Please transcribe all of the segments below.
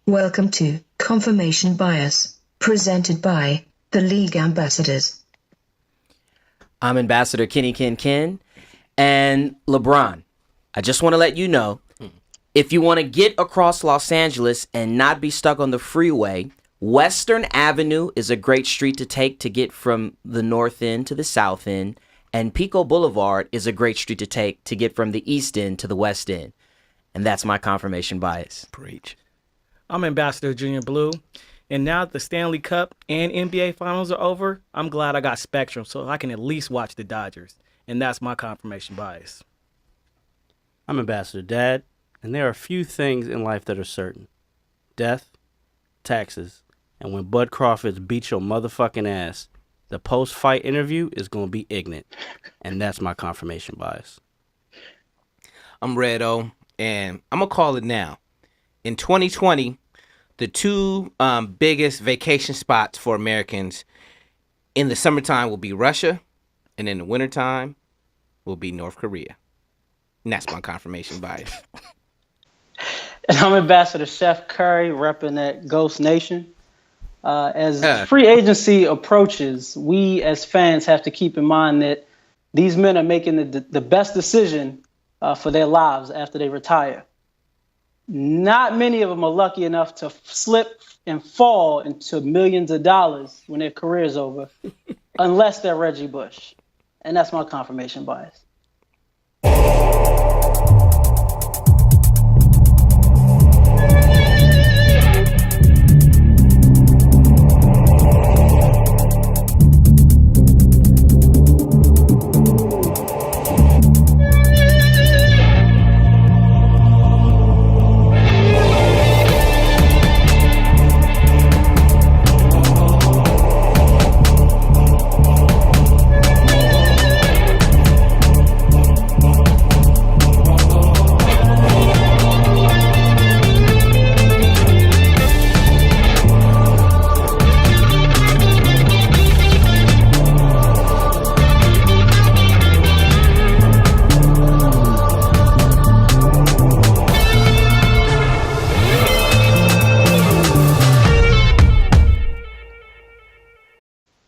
Welcome to Confirmation Bias, presented by the League Ambassadors. I'm Ambassador Kenny Ken, and LeBron, I just want to let you know, if you want to get across Los Angeles and not be stuck on the freeway, Western Avenue is a great street to take to get from the north end to the south end, and Pico Boulevard is a great street to take to get from the east end to the west end. And that's my confirmation bias. Preach. I'm Ambassador Junior Blue, and now that the Stanley Cup and NBA Finals are over, I'm glad I got Spectrum so I can at least watch the Dodgers, and that's my confirmation bias. I'm Ambassador Dad, and there are a few things in life that are certain. Death, taxes, and when Bud Crawford beats your motherfucking ass, the post-fight interview is going to be ignorant, and that's my confirmation bias. I'm Redo, and I'm going to call it now. In 2020, the two biggest vacation spots for Americans in the summertime will be Russia, and in the wintertime will be North Korea. And that's my confirmation bias. And I'm Ambassador Chef Curry, repping that Ghost Nation. As free agency approaches, we as fans have to keep in mind that these men are making the best decision for their lives after they retire. Not many of them are lucky enough to slip and fall into millions of dollars when their career is over, unless they're Reggie Bush. And that's my confirmation bias.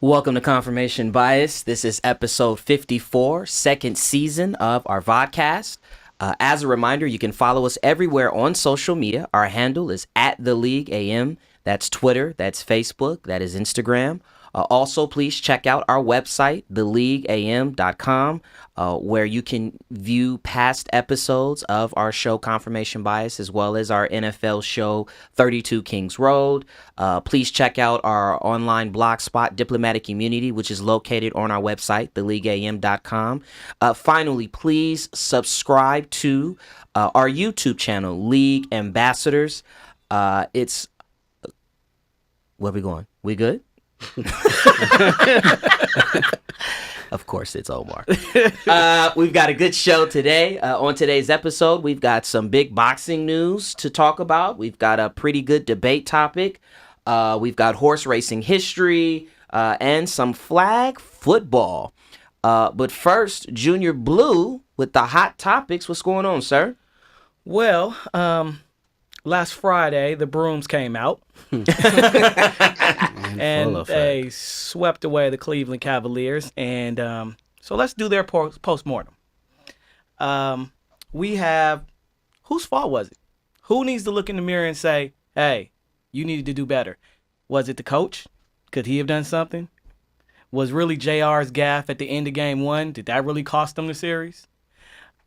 Welcome to Confirmation Bias. This is episode 54, second season of our vodcast. As a reminder, you can follow us everywhere on social media. Our handle is @TheLeagueAM. That's Twitter, that's Facebook, that is Instagram. Also, please check out our website, theleagueam.com, where you can view past episodes of our show Confirmation Bias, as well as our NFL show 32 Kings Road. Please check out our online blog spot, Diplomatic Immunity, which is located on our website, theleagueam.com. Finally, please subscribe to our YouTube channel, League Ambassadors. It's... Where we going? We good? Of course, it's Omar. We've got a good show today. On today's episode, we've got some big boxing news to talk about. We've got a pretty good debate topic. We've got horse racing history and some flag football. But first, Junior Blue with the hot topics. What's going on, sir? Well, last Friday, the brooms came out. And they swept away the Cleveland Cavaliers. And so let's do their post-mortem. We have, whose fault was it? Who needs to look in the mirror and say, hey, you needed to do better? Was it the coach? Could he have done something? Was really JR's gaffe at the end of game one? Did that really cost them the series?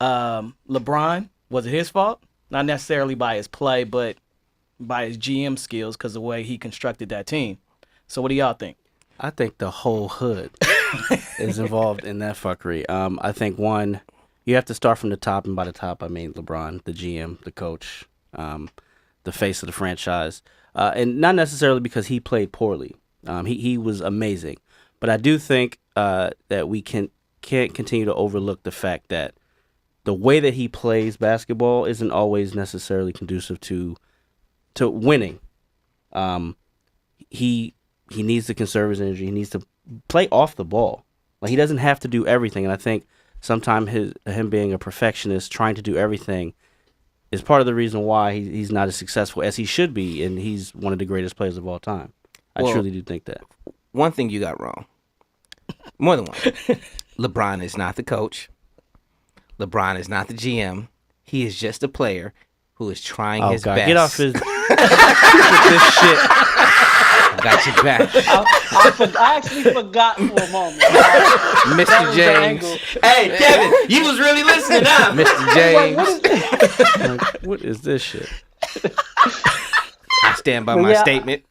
LeBron, was it his fault? Not necessarily by his play, but by his GM skills because of the way he constructed that team. So what do y'all think? I think the whole hood is involved in that fuckery. I think, one, you have to start from the top, and by the top, I mean LeBron, the GM, the coach, the face of the franchise. And not necessarily because he played poorly. He was amazing. But I do think that we can't continue to overlook the fact that the way that he plays basketball isn't always necessarily conducive to winning. He needs to conserve his energy. He needs to play off the ball. Like, he doesn't have to do everything. And I think sometimes him being a perfectionist, trying to do everything, is part of the reason why he's not as successful as he should be, and he's one of the greatest players of all time. I truly do think that. One thing you got wrong. More than one. LeBron is not the coach. LeBron is not the GM. He is just a player who is trying his best. Get off his this shit. I got your back. I actually forgot for a moment. Mr. James. Hey, Kevin, you was really listening, huh? Mr. James. what is this shit? I stand by my statement.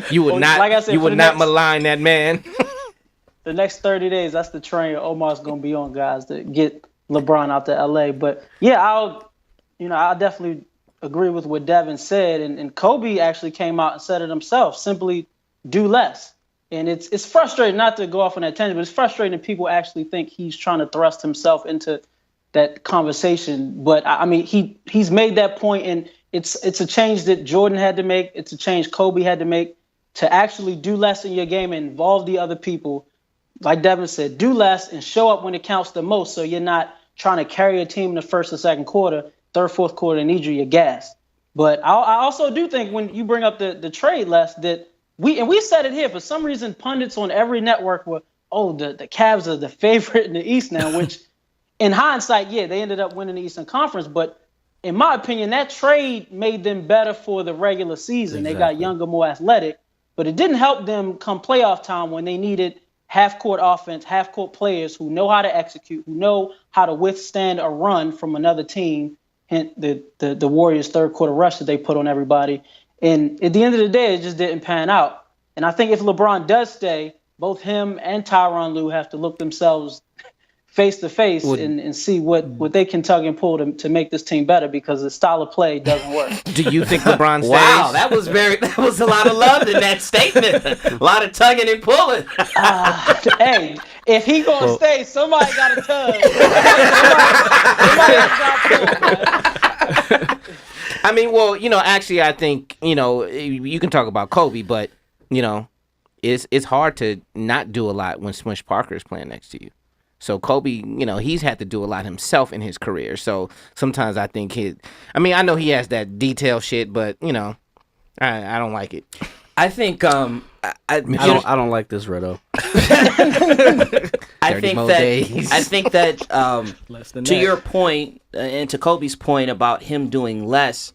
You would not. Like I said, you would not malign that man. The next 30 days, that's the train Omar's gonna be on, guys, to get LeBron out to LA. But yeah, I definitely agree with what Devin said, and Kobe actually came out and said it himself. Simply do less. And it's frustrating, not to go off on that tangent, but it's frustrating that people actually think he's trying to thrust himself into that conversation. But I mean, he's made that point, and it's a change that Jordan had to make. It's a change Kobe had to make to actually do less in your game and involve the other people. Like Devin said, do less and show up when it counts the most, so you're not trying to carry a team in the first or second quarter, third, fourth quarter, and need your gas. But I also do think when you bring up the trade, Les, that we said it here, for some reason pundits on every network were, the Cavs are the favorite in the East now, which in hindsight, yeah, they ended up winning the Eastern Conference. But in my opinion, that trade made them better for the regular season. Exactly. They got younger, more athletic, but it didn't help them come playoff time when they needed half-court offense, half-court players who know how to execute, who know how to withstand a run from another team, hence the Warriors' third-quarter rush that they put on everybody. And at the end of the day, it just didn't pan out. And I think if LeBron does stay, both him and Tyronn Lue have to look themselves face-to-face and see what they can tug and pull to make this team better, because the style of play doesn't work. Do you think LeBron stays? Wow, that was a lot of love in that statement. A lot of tugging and pulling. Hey, if he gonna stay, somebody got to tug. Somebody got to pull. I mean, well, actually, I think, you can talk about Kobe, but, it's hard to not do a lot when Smush Parker is playing next to you. So Kobe, he's had to do a lot himself in his career. So sometimes I think I know he has that detail shit, but I don't like it. I think I don't like this, Redo. I think that to your point and to Kobe's point about him doing less,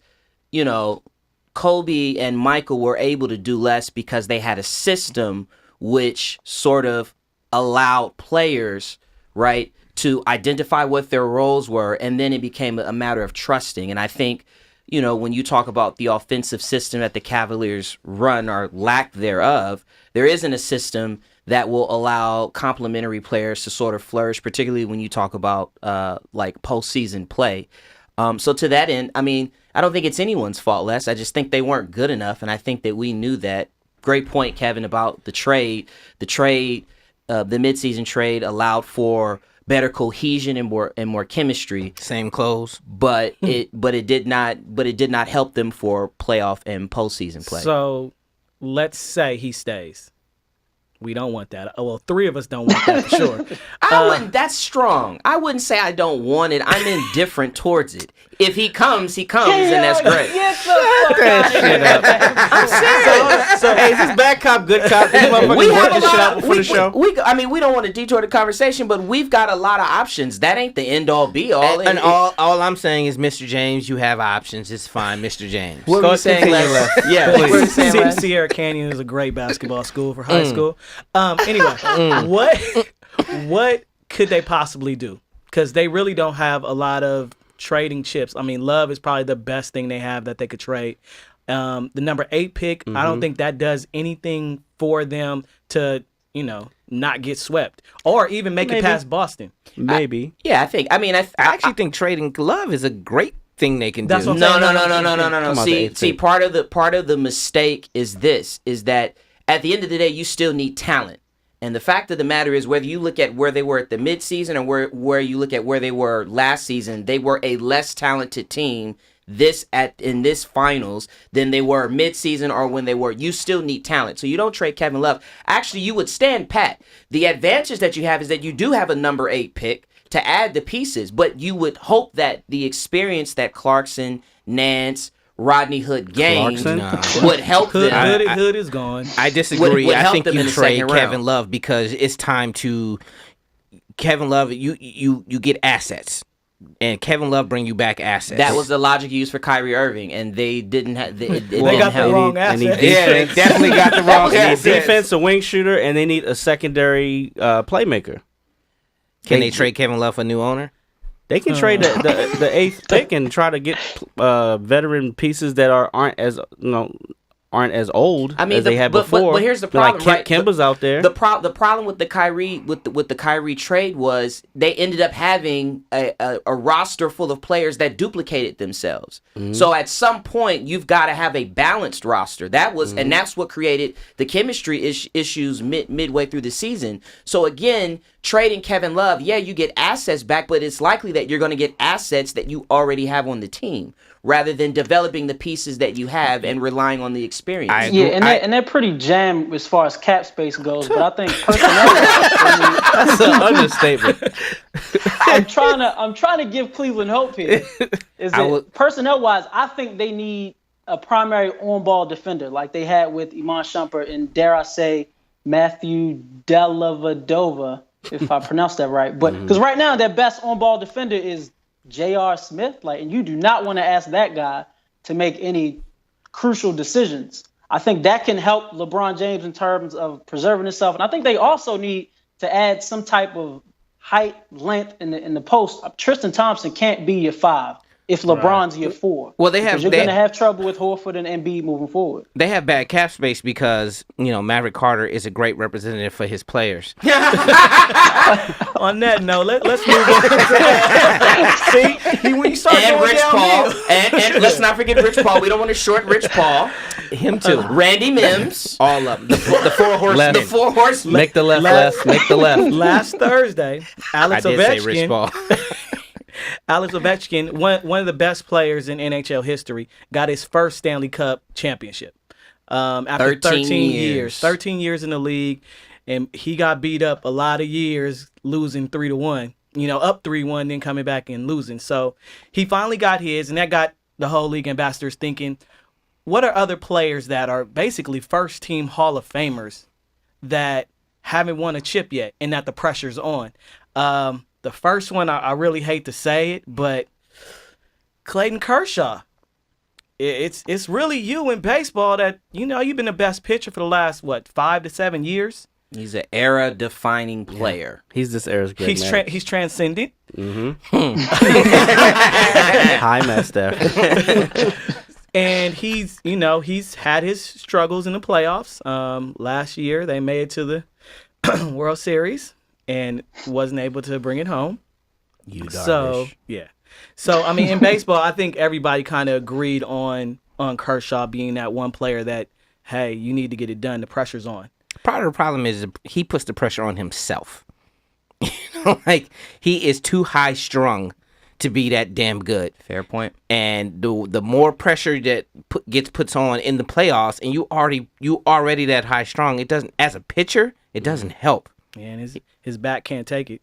Kobe and Michael were able to do less because they had a system which sort of allowed players, right, to identify what their roles were, and then it became a matter of trusting. And I think, when you talk about the offensive system that the Cavaliers run or lack thereof, there isn't a system that will allow complementary players to sort of flourish, particularly when you talk about like postseason play. So to that end, I mean, I don't think it's anyone's fault, Les. I just think they weren't good enough, and I think that we knew that. Great point, Kevin, about the trade. The midseason trade allowed for better cohesion and more chemistry. Same clothes, but it did not help them for playoff and postseason play. So let's say he stays. We don't want that. Well, three of us don't want that for sure. That's strong. I wouldn't say I don't want it. I'm indifferent towards it. If he comes, and that's great. Get the fuck out of here. I'm serious. So, hey, is this bad cop, good cop? These motherfuckers work this shit out before the show? We don't want to detour the conversation, but we've got a lot of options. That ain't the end-all, be-all. And all I'm saying is, Mr. James, you have options. It's fine, Mr. James. What were you saying, Les? Yeah, what were you saying, Les? Sierra Canyon is a great basketball school for high school. Anyway, what could they possibly do? Because they really don't have a lot of trading chips. I mean, Love is probably the best thing they have that they could trade. The number 8 pick, I don't think that does anything for them to, not get swept or even make it past Boston. Maybe. I actually think trading Love is a great thing they can do. No. See, part of the mistake is that at the end of the day, you still need talent. And the fact of the matter is, whether you look at where they were at the midseason or where you look at where they were last season, they were a less talented team in this finals than they were midseason or when they were. You still need talent. So you don't trade Kevin Love. Actually, you would stand pat. The advantage that you have is that you do have a number 8 pick to add the pieces. But you would hope that the experience that Clarkson, Nance, Rodney Hood gained would help them. Hood is gone. I disagree. Would I help think them in you the trade second Kevin round. Love because it's time to Kevin Love. You get assets, and Kevin Love bring you back assets. That was the logic used for Kyrie Irving, and they didn't have. It They didn't got the help. wrong They need asset. yeah, they definitely got the wrong They need assets. defense, a wing shooter, and they need a secondary playmaker. Can they trade Kevin Love for a new owner? They can trade the eighth pick and try to get veteran pieces that aren't as old as they had before. But here's the Like problem, right? Kemba's out there. The problem with the Kyrie with the Kyrie trade was they ended up having a roster full of players that duplicated themselves. So at some point you've got to have a balanced roster. That was and that's what created the chemistry issues midway through the season. So again, trading Kevin Love, yeah, you get assets back, but it's likely that you're going to get assets that you already have on the team, rather than developing the pieces that you have and relying on the experience. And they're pretty jammed as far as cap space goes. But I think personnel. That's an understatement. I'm trying to give Cleveland hope here. Personnel wise, I think they need a primary on-ball defender like they had with Iman Shumpert and, dare I say, Matthew Dellavedova, if I pronounced that right. But because right now their best on-ball defender is J.R. Smith, and you do not want to ask that guy to make any crucial decisions. I think that can help LeBron James in terms of preserving himself, and I think they also need to add some type of height, length in the post. Tristan Thompson can't be your 5 if LeBron's your 4. Well, you're going to have trouble with Horford and Embiid moving forward. They have bad cap space because Maverick Carter is a great representative for his players. On that note, let's move on. See, when you start And going Rich Paul, downhill, and let's not forget Rich Paul. We don't want to short Rich Paul. Him too. Randy Mims, All of them. The four horsemen. Left. the 4 horsemen. Make the left, Les. Make the left. last Thursday, Alex I did say Rich Ovechkin. Paul. Alex Ovechkin, one of the best players in NHL history, got his first Stanley Cup championship. After 13 years. 13 years in the league, and he got beat up a lot of years, losing 3-1. Up 3-1, then coming back and losing. So he finally got his, and that got the whole league ambassadors thinking, what are other players that are basically first-team Hall of Famers that haven't won a chip yet and that the pressure's on? The first one, I really hate to say it, but Clayton Kershaw. It's really you in baseball that, you've been the best pitcher for the last, 5 to 7 years? He's an era-defining player. He's this era's great man. He's transcended. Hi, Master. And he's had his struggles in the playoffs. Last year, they made it to the World Series and wasn't able to bring it home. So in baseball, I think everybody kind of agreed on Kershaw being that one player that, hey, you need to get it done. The pressure's on. Part of the problem is he puts the pressure on himself. He is too high strung to be that damn good. Fair point. And the more pressure that gets puts on in the playoffs, and you already that high strung, it doesn't, as a pitcher, it doesn't help. Yeah, and his back can't take it.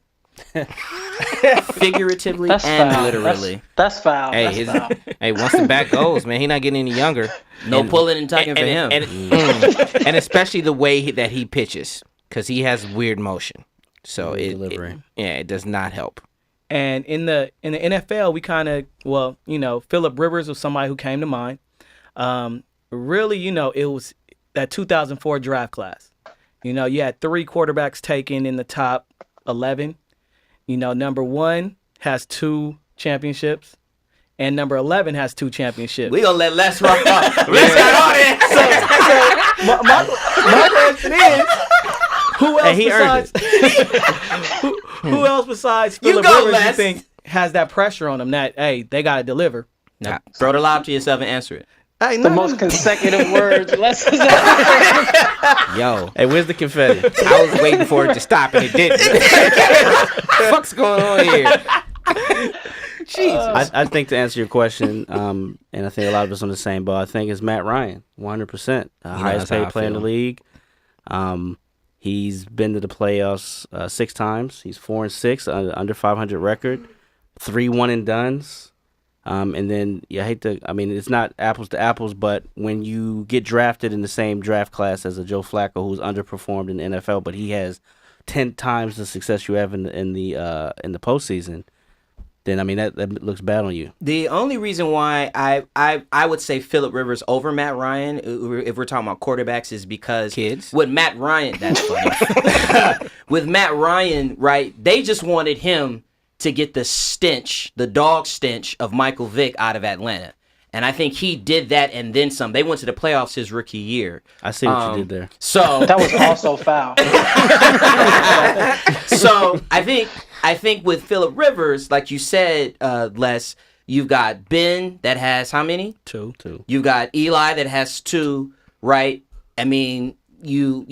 Figuratively That's and foul. literally. That's foul. Hey, That's foul. hey, once the back goes, man, he not getting any younger. No pulling and tucking for him. And especially the way that he pitches, because he has weird motion. So delivery. It does not help. And in the NFL, we kind of, Phillip Rivers was somebody who came to mind. Really, it was that 2004 draft class. You had 3 quarterbacks taken in the top 11. Number 1 has 2 championships, and number 11 has 2 championships. We gonna let Les rock off. Les got all that. So my question is, who else besides Phillip go, Rivers Les. you think has that pressure on them that, hey, they got to deliver? Now, throw the lob to yourself and answer it. Hey, The most consecutive words. Yo, Hey, where's the confetti? I was waiting for it to stop and it didn't. What the fuck's going on here? Jesus. I think to answer your question, and I think a lot of us on the same boat, I think it's Matt Ryan, 100%. Highest that's how paid I player in the feel. league. He's been to the playoffs 6 times. He's 4-6, under 500 record, 3 one-and-dones. And then it's not apples to apples, but when you get drafted in the same draft class as a Joe Flacco, who's underperformed in the NFL, but he has 10 times the success you have in the postseason, then that looks bad on you. The only reason why I would say Phillip Rivers over Matt Ryan, if we're talking about quarterbacks, is because with Matt Ryan, that's funny. With Matt Ryan, right, they just wanted him to get the dog stench of Michael Vick out of Atlanta. And I think he did that and then some. They went to the playoffs his rookie year. I see what you did there. So that was also foul. So I think with Phillip Rivers, like you said, Les, you've got Ben that has how many? 2. You've got Eli that has 2, right? I mean, you've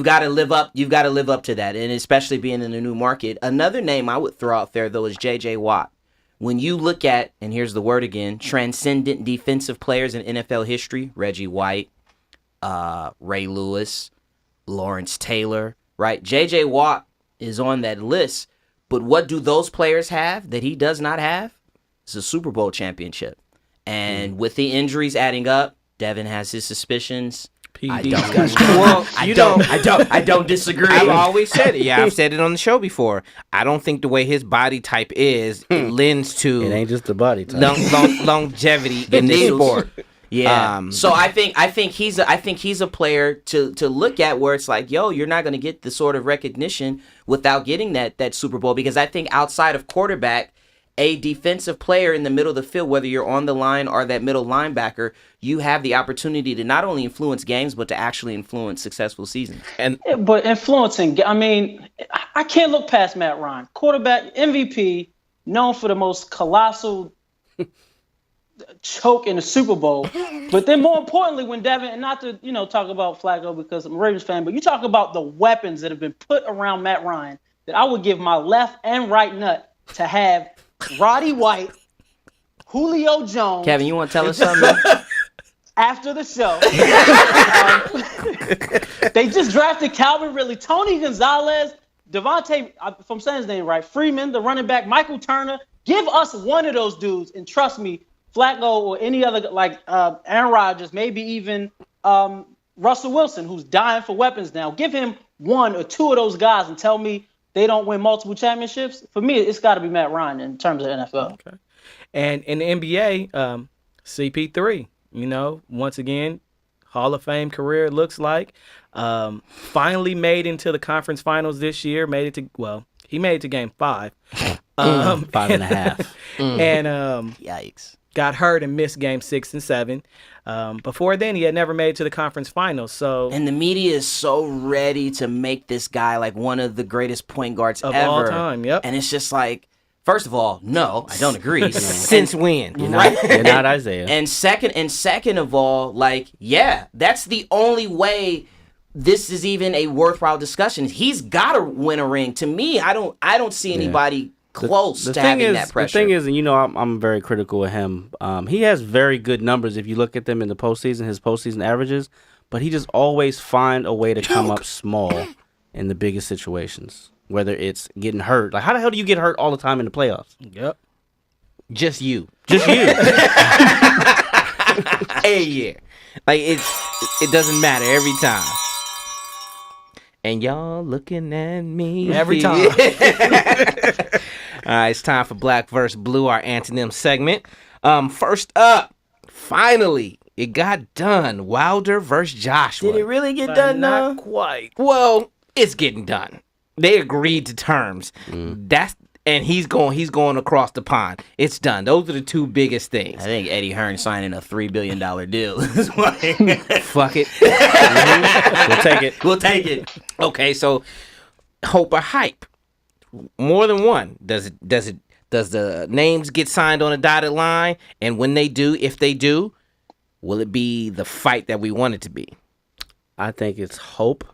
got to live up. You've got to live up to that, and especially being in a new market. Another name I would throw out there though is J.J. Watt. When you look at, and here's the word again, transcendent defensive players in NFL history: Reggie White, Ray Lewis, Lawrence Taylor, right? J.J. Watt is on that list, but what do those players have that he does not have? It's a Super Bowl championship. And with the injuries adding up, Devin has his suspicions. I don't disagree. I've always said it. Yeah, I've said it on the show before. I don't think the way his body type is, it lends to it ain't just the body type. longevity in this sport. Yeah. So I think he's a player to look at where it's like, yo, you're not going to get the sort of recognition without getting that Super Bowl, because I think outside of quarterback, a defensive player in the middle of the field, whether you're on the line or that middle linebacker, you have the opportunity to not only influence games, but to actually influence successful seasons. But influencing, I can't look past Matt Ryan. Quarterback, MVP, known for the most colossal choke in the Super Bowl. But then more importantly, when Devin, and not to, talk about Flacco because I'm a Ravens fan, but you talk about the weapons that have been put around Matt Ryan, that I would give my left and right nut to have Roddy White, Julio Jones. Kevin, you want to tell us something? After the show. They just drafted Calvin Ridley, Tony Gonzalez, Devontae, if I'm saying his name right, Freeman, the running back, Michael Turner. Give us one of those dudes, and trust me, Flacco or any other, like Aaron Rodgers, maybe even Russell Wilson, who's dying for weapons now. Give him 1 or 2 of those guys and tell me they don't win multiple championships. For me, it's got to be Matt Ryan in terms of NFL. Okay. And in the NBA, CP3, once again, Hall of Fame career, it looks like. Finally made into the conference finals this year. He made it to game 5. 5.5. And Yikes. got hurt and missed game 6 and 7. Before then, he had never made it to the conference finals. And the media is so ready to make this guy like one of the greatest point guards of ever. all time. Yep. And it's just like, first of all, no, I don't agree. Since when? You're not Isaiah. And second of all, that's the only way this is even a worthwhile discussion. He's got to win a ring. To me, I don't see anybody close to having that pressure. The thing is, I'm very critical of him. He has very good numbers if you look at them in the postseason, his postseason averages, but he just always find a way to come up small in the biggest situations, whether it's getting hurt. Like, how the hell do you get hurt all the time in the playoffs? Yep. Just you. A year. Like, it doesn't matter every time. And y'all looking at me every time. All right, it's time for Black vs. Blue, our antonym segment. First up, finally, it got done. Wilder versus Joshua. Did it really get done now? Not quite. Well, it's getting done. They agreed to terms. And he's going across the pond. It's done. Those are the 2 biggest things. I think Eddie Hearn signing a $3 billion deal. Fuck it. We'll take it. Okay, so hope or hype? More than one. Does the names get signed on a dotted line? And when they do, if they do, will it be the fight that we want it to be? I think it's hope.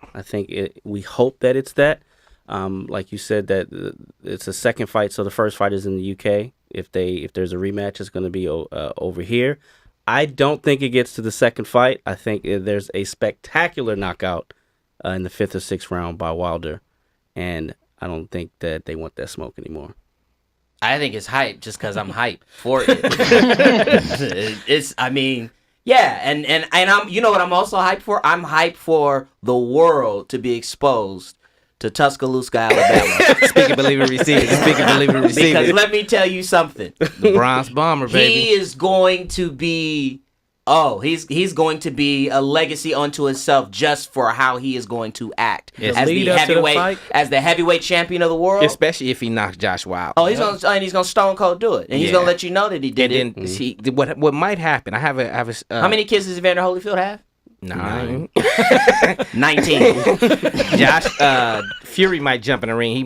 We hope that it's that. Like you said, that it's a second fight, so the first fight is in the UK. If there's a rematch, it's going to be over here. I don't think it gets to the second fight. I think there's a spectacular knockout in the 5th or 6th round by Wilder, and I don't think that they want that smoke anymore. I think it's hype just because I'm hype for it. I mean, yeah, and I'm, you know what I'm also hyped for? I'm hyped for the world to be exposed to Tuscaloosa, Alabama. Speaking believer receive it. Speaking believer receive Because it. let me tell you something. The Bronze Bomber, baby. He is going to be he's going to be a legacy unto himself just for how he is going to act Yes. as the heavyweight champion of the world. Especially if he knocks Joshua out. Oh, he's gonna stone cold do it, and he's Yeah. gonna let you know that he did And it. then what might happen? I have a How many kisses does Evander Holyfield have? 9. 19. Josh Fury might jump in the ring. He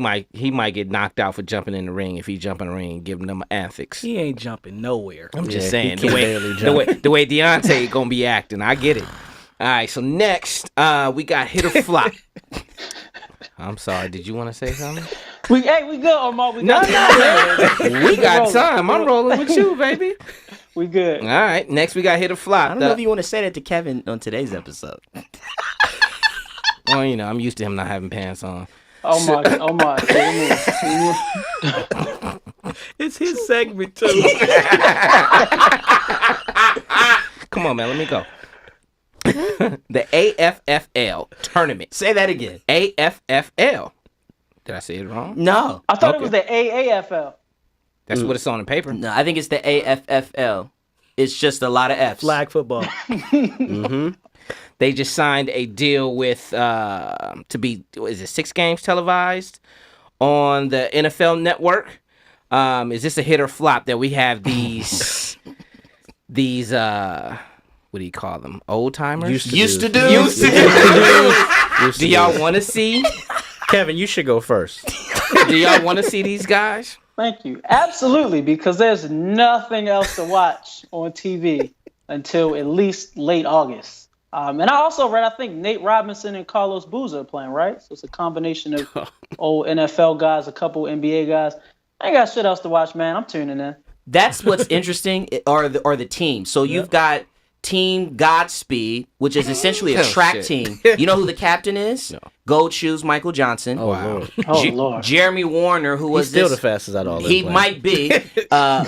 might get knocked out for jumping in the ring if he jump in the ring and giving them ethics. He ain't jumping nowhere. I'm just Yeah, saying he can't barely jump. the way Deontay gonna be acting. I get it. All right, so next we got hit or flop. I'm sorry. Did you want to say something? We good, Omar. We No, got we got time. I'm rolling with you, baby. We good. All right, next we got hit or flop. I don't know if you want to say that to Kevin on today's episode. Well, I'm used to him not having pants on. Omar. It's his segment too. Come on, man. Let me go. The AFFL tournament. Say that again. AFFL. Did I say it wrong? No. I thought it was the AAFL. That's what it's on the paper. No, I think it's the AFFL. It's just a lot of F's. Flag football. They just signed a deal with to be 6 games televised on the NFL Network. Is this a hit or flop that we have these what do you call them? Old timers? Used to do. Do y'all want to see? Kevin, you should go first. Do y'all want to see these guys? Thank you. Absolutely, because there's nothing else to watch on TV until at least late August. And I also read, I think Nate Robinson and Carlos Boozer are playing, right? So it's a combination of old NFL guys, a couple NBA guys. I ain't got shit else to watch, man. I'm tuning in. That's what's interesting, are the teams. So you've got Team Godspeed, which is essentially a track team. You know who the captain is? No. Gold Shoes Michael Johnson. Oh, wow. Lord. Jeremy Warner, who was He's still the fastest out of all them. He might be.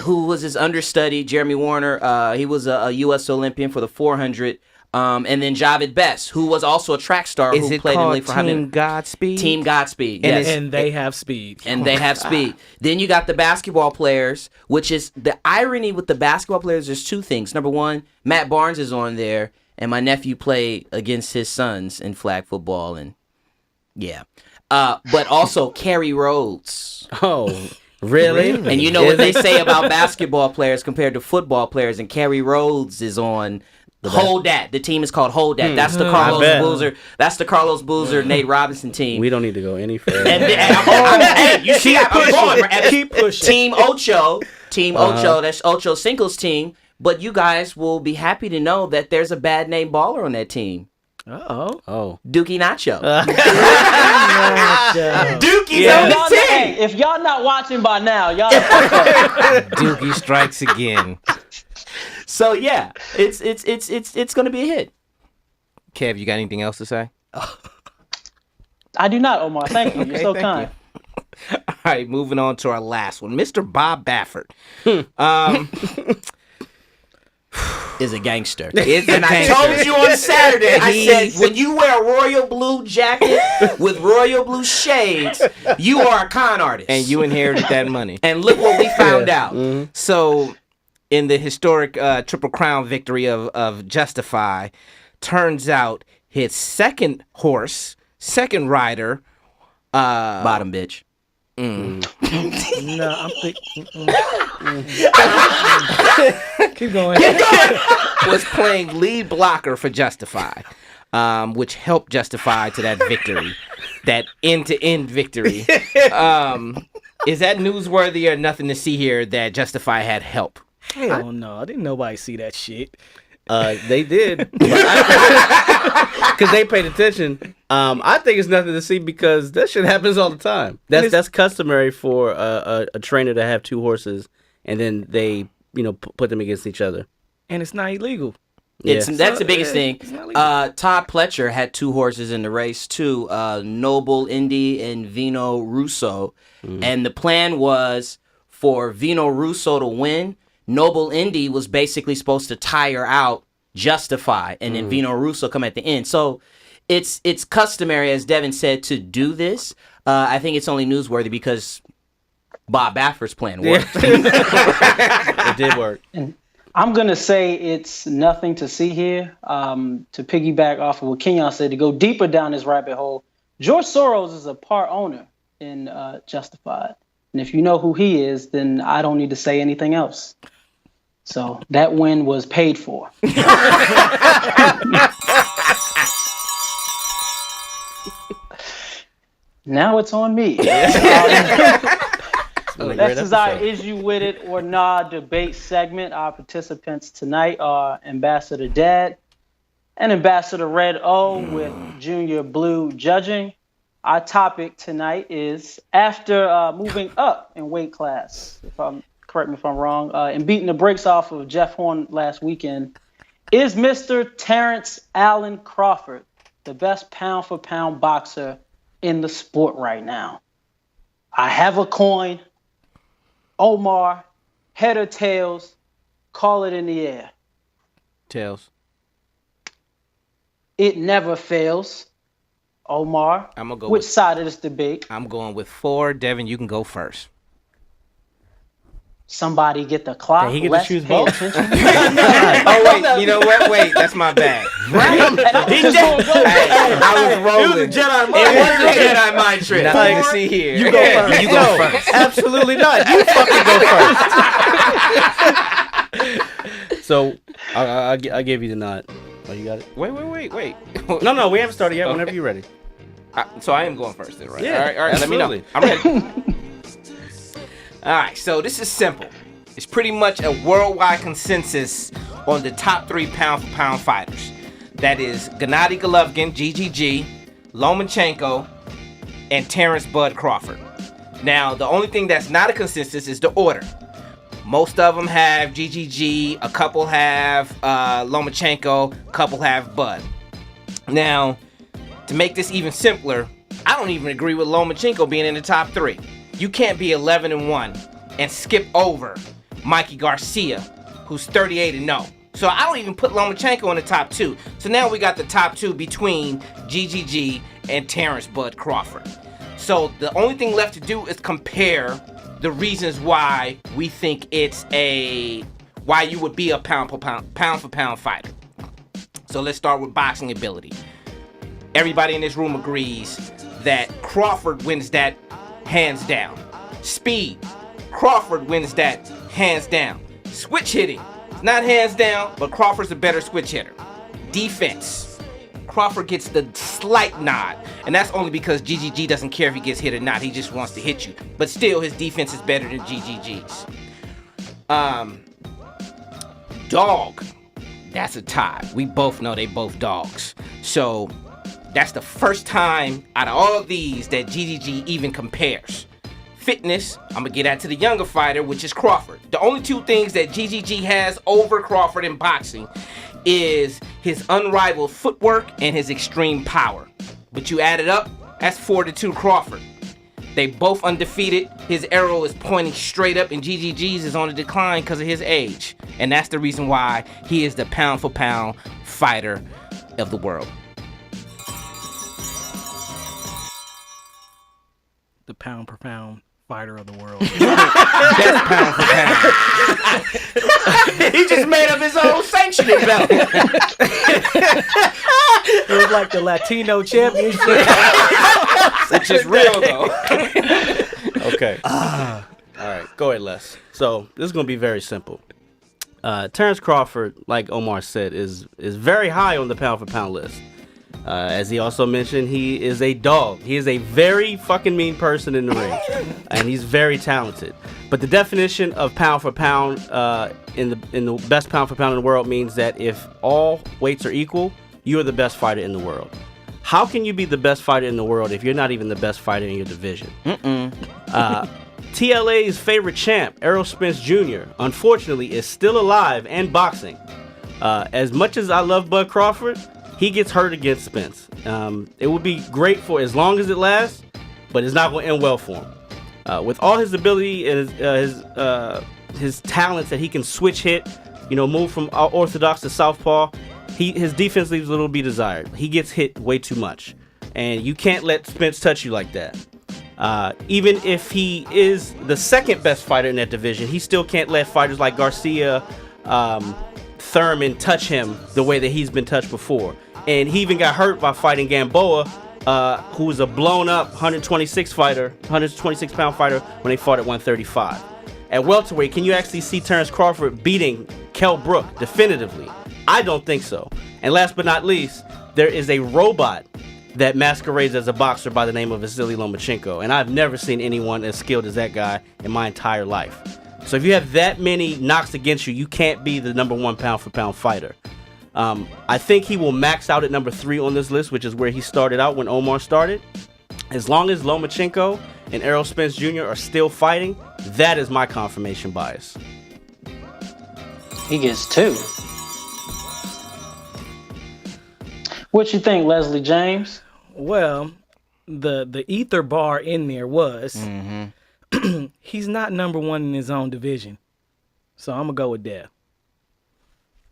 Who was his understudy? Jeremy Warner. He was a U.S. Olympian for the 400. And then Javid Best, who was also a track star who played in the league for Team Godspeed? Team Godspeed, yes. And they have speed. And they have speed. Then you got the basketball players, which is the irony with the basketball players. There's 2 things. Number one, Matt Barnes is on there, and my nephew played against his sons in flag football, and yeah. But also Kerry Rhodes. Oh, really? And you know what they say about basketball players compared to football players, and Kerry Rhodes is on Hold That. The team is called Hold That. That's the Carlos Boozer. That's the Carlos Boozer, Nate Robinson team. We don't need to go any further. And you see, I'm going. Keep pushing. Team Ocho. That's Ocho Cinco's team. But you guys will be happy to know that there's a bad name baller on that team. Oh. Dookie Nacho. Nacho. Dookie's on the team. Hey, if y'all not watching by now, y'all. Dookie strikes again. So yeah, it's gonna be a hit. Kev, you got anything else to say? I do not, Omar. Thank you. You're so kind. All right, moving on to our last one. Mr. Bob Baffert. Is a gangster. I told you on Saturday, I said, when you wear a royal blue jacket with royal blue shades, you are a con artist. And you inherited that money. And look what we found out. Mm-hmm. So, in the historic Triple Crown victory of Justify, turns out his second rider... Bottom bitch. No, I'm thinking. Keep going. was playing lead blocker for Justify, which helped Justify to that victory, that end-to-end victory. Is that newsworthy or nothing to see here that Justify had help? Hell no. I didn't nobody see that shit. They did. Because they paid attention. I think it's nothing to see because that shit happens all the time. That's customary for a trainer to have 2 horses and then they, put them against each other. And it's not illegal. That's Yeah. the biggest thing. Todd Pletcher had 2 horses in the race too, Noble Indy and Vino Russo. And the plan was for Vino Russo to win. Noble Indy was basically supposed to tire out Justify, and then Vino Russo come at the end. So it's customary, as Devin said, to do this. I think it's only newsworthy because Bob Baffert's plan worked. It did work. And I'm going to say it's nothing to see here. To piggyback off of what Kenyon said, to go deeper down this rabbit hole, George Soros is a part owner in Justified. And if you know who he is, then I don't need to say anything else. So that win was paid for. Now it's on me. This is our Is You With It or Nah debate segment. Our participants tonight are Ambassador Dad and Ambassador Red O with Junior Blue judging. Our topic tonight is, after moving up in weight class, correct me if I'm wrong, and beating the brakes off of Jeff Horn last weekend, is Mr. Terence Allen Crawford the best pound-for-pound boxer in the sport right now? I have a coin. Omar, head or tails, call it in the air. Tails. It never fails. Omar, I'm gonna go which with, side of this debate? I'm going with 4. Devin, you can go first. Somebody get the clock. He get to Let's choose pay both? attention. Oh, wait, you know what? Wait, that's my bad. I was rolling. It was a Jedi mind trick. Nothing to see here. You go first. You go first. Absolutely not. You fucking go first. So I gave you the nod. Oh, you got it? Wait. No, we haven't started yet. Okay. Whenever you're ready. So I am going first then, right? Yeah, all right. Let me know. absolutely. I'm ready. All right, so this is simple. It's pretty much a worldwide consensus on the top 3 pound-for-pound fighters. That is Gennady Golovkin, GGG, Lomachenko, and Terence Bud Crawford. Now, the only thing that's not a consensus is the order. Most of them have GGG, a couple have Lomachenko, a couple have Bud. Now, to make this even simpler, I don't even agree with Lomachenko being in the top 3. You can't be 11-1 and skip over Mikey Garcia, who's 38-0. So I don't even put Lomachenko in the top 2. So now we got the top 2 between GGG and Terence Bud Crawford. So the only thing left to do is compare the reasons why we think why you would be a pound for pound fighter. So let's start with boxing ability. Everybody in this room agrees that Crawford wins that hands down. Speed, Crawford wins that hands down. Switch hitting, not hands down, but Crawford's a better switch hitter. Defense, Crawford gets the slight nod, and that's only because GGG doesn't care if he gets hit or not. He just wants to hit you. But still, his defense is better than GGG's. Dog, that's a tie. We both know they both dogs. So that's the first time out of all of these that GGG even compares. Fitness, I'm going to get out to the younger fighter, which is Crawford. The only 2 things that GGG has over Crawford in boxing is his unrivaled footwork and his extreme power. But you add it up, that's 4-2 Crawford. They both undefeated. His arrow is pointing straight up, and GGG's is on the decline because of his age. And that's the reason why he is the pound-for-pound fighter of the world. The pound-per-pound fighter of the world. Best pound for pound. He just made up his own sanctioning belt. It was like the Latino championship. Which is real, though. Okay. All right. Go ahead, Les. So this is going to be very simple. Terence Crawford, like Omar said, is very high on the pound-for-pound list. As he also mentioned, he is a dog. He is a very fucking mean person in the ring, and he's very talented. But the definition of pound for pound in the best pound for pound in the world means that if all weights are equal, you are the best fighter in the world. How can you be the best fighter in the world if you're not even the best fighter in your division? TLA's favorite champ, Errol Spence Jr., unfortunately is still alive and boxing. As much as I love Bud Crawford, he gets hurt against Spence. It would be great for as long as it lasts, but it's not going to end well for him. With all his ability and his talents that he can switch hit, move from orthodox to southpaw, his defense leaves a little to be desired. He gets hit way too much, and you can't let Spence touch you like that. Even if he is the second best fighter in that division, he still can't let fighters like Garcia, Thurman touch him the way that he's been touched before. And he even got hurt by fighting Gamboa, who's a blown up 126 pound fighter when they fought at 135. At welterweight, can you actually see Terence Crawford beating Kell Brook definitively? I don't think so. And last but not least, there is a robot that masquerades as a boxer by the name of Vasily Lomachenko, and I've never seen anyone as skilled as that guy in my entire life. So if you have that many knocks against you, you can't be the number one pound for pound fighter. I think he will max out at number 3 on this list, which is where he started out when Omar started. As long as Lomachenko and Errol Spence Jr. are still fighting, that is my confirmation bias. He gets 2. What you think, Leslie James? Well, the ether bar in there was he's not number 1 in his own division. So I'm going to go with that.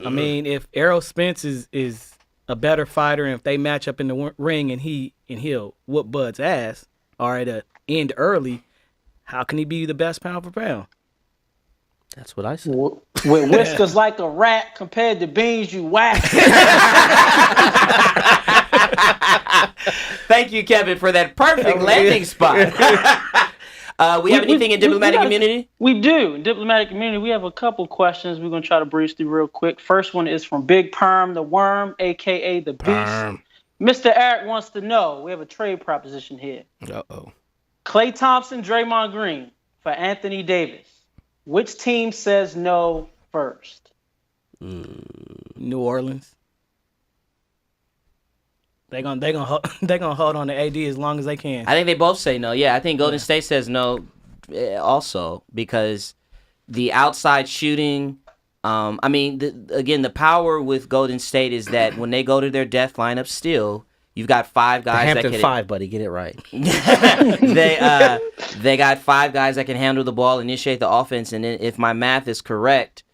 I mean, if Errol Spence is a better fighter, and if they match up in the ring and he'll whoop Bud's ass, or at a end early, how can he be the best pound for pound? That's what I said. With whiskers like a rat compared to beans you whack. Thank you, Kevin, for that perfect landing spot. We have anything in diplomatic immunity? We do. In diplomatic immunity, we have a couple questions we're going to try to breeze through real quick. First one is from Big Perm the Worm, a.k.a. the Beast. Mr. Eric wants to know, we have a trade proposition here. Uh-oh. Klay Thompson, Draymond Green for Anthony Davis. Which team says no first? New Orleans. They're gonna hold on to AD as long as they can. I think they both say no. Yeah, I think Golden State says no also because the outside shooting. The power with Golden State is that when they go to their death lineup still, you've got 5 guys Hampton that can 5, buddy, get it right. They got 5 guys that can handle the ball, initiate the offense, and then if my math is correct,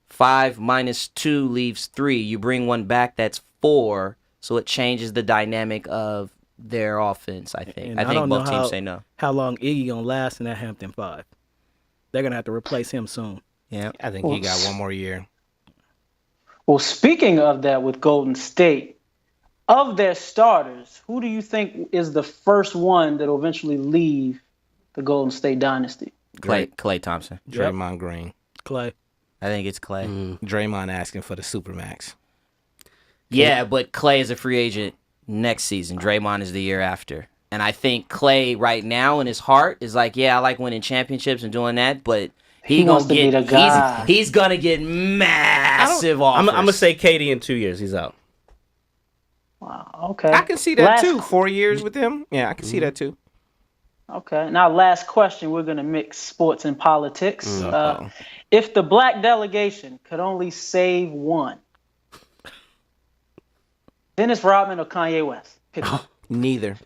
5 minus 2 leaves 3. You bring one back, that's 4. So it changes the dynamic of their offense, I think. And I think both teams say no. How long Iggy gonna last in that Hampton 5? They're gonna have to replace him soon. Yeah, I think he got one more year. Well, speaking of that with Golden State, of their starters, who do you think is the first one that will eventually leave the Golden State dynasty? Klay Thompson. Draymond Green. Klay. I think it's Klay. Draymond asking for the Supermax. Yeah, but Klay is a free agent next season. Draymond is the year after. And I think Klay right now in his heart is like, yeah, I like winning championships and doing that, but he's gonna get massive offers. I'm gonna say KD in 2 years. He's out. Wow, okay. I can see that too. 4 years with him. Yeah, I can see that too. Okay. Now, last question. We're going to mix sports and politics. If the black delegation could only save one, Dennis Rodman or Kanye West? Neither.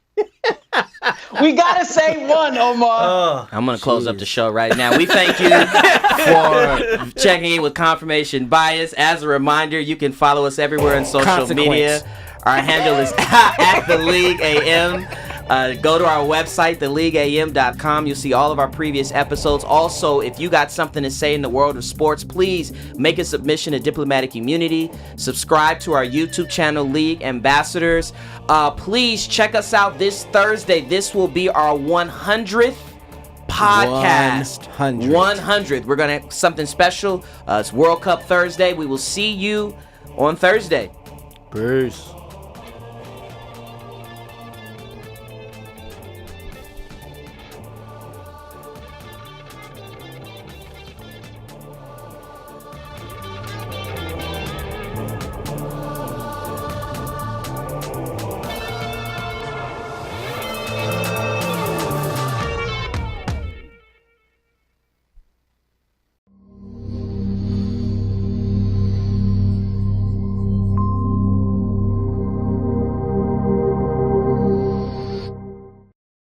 We got to save one, Omar. I'm going to close up the show right now. We thank you for checking in with Confirmation Bias. As a reminder, you can follow us everywhere on social media. Our handle is at the League AM. Go to our website, theleagueam.com. You'll see all of our previous episodes. Also, if you got something to say in the world of sports, please make a submission to Diplomatic Immunity. Subscribe to our YouTube channel, League Ambassadors. Please check us out this Thursday. This will be our 100th podcast. 100. We're going to have something special. It's World Cup Thursday. We will see you on Thursday. Peace.